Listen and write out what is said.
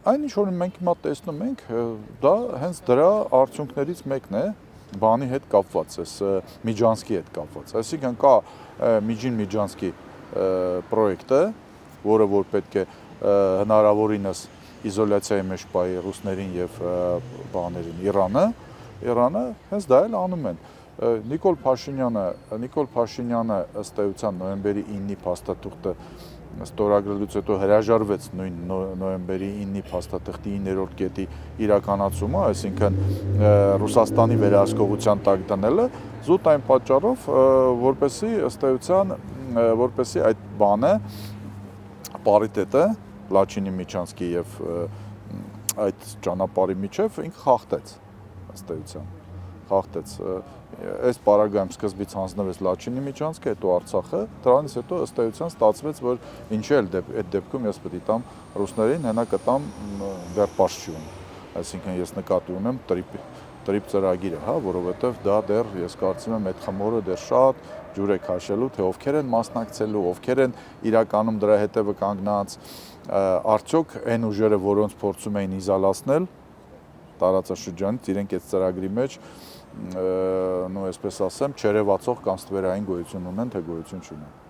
Այն ինչ որ մենք հիմա տեսնում ենք, դա հենց դրա արդյունքներից մեկն է, բանի հետ կապված, այս Միջանցքի հետ կապված։ Այսինքն կա Միջին Միջանցքի պրոյեկտը, որը որ պետք է հնարավորինս իզոլյացիայի մեջ պահի ռուսներին եւ բաներին Իրանը հենց դա էլ անում են։ Նիկոլ Փաշինյանը ըստ էության նոյեմբերի 9-ի փաստաթուղթը ստորագրելուց հետո հրաժարվեց նույն նոյեմբերի 9-ի փաստաթղթի 9-րդ կետի իրականացումը, այսինքն Ռուսաստանի վերահսկողության տակ դնելը, զուտ այն պատճառով, որպեսզի ըստ էության, որպեսզի այդ բանը պարիտետը Լաչինի Միջանցքի եւ այդ ճանապարհի միջև ինքը խախտեց, ըստ էության, խախտեց։ Այս պարագայում սկզբից հանձնվեց Լաչինի Միջանցքը, հետո Արցախը, դրանից հետո ըստ էության ստացվեց, որ ինչի էլ այդ դեպքում ես պետք է տամ ռուսներին, հենա կտամ դեռ պաշտ չի ունի։ Այսինքն ես նկատի ունեմ տրիպ ծրագիրը, հա, որովհետև դա դեռ ես կարծում եմ այդ խմորը դեռ շատ ջուր է քաշելու, թե ովքեր են մասնակցելու, ովքեր են իրականում դրա հետևը կանգնած, արդյոք այն ուժերը, որոնց փորձում էին իզալացնել տարածաշրջանից, իրենք այդ ծրագրի մեջ այսպես ասեմ, չերևացող կամ ստվերային գոյություն ունեն, թե գոյություն չունեն։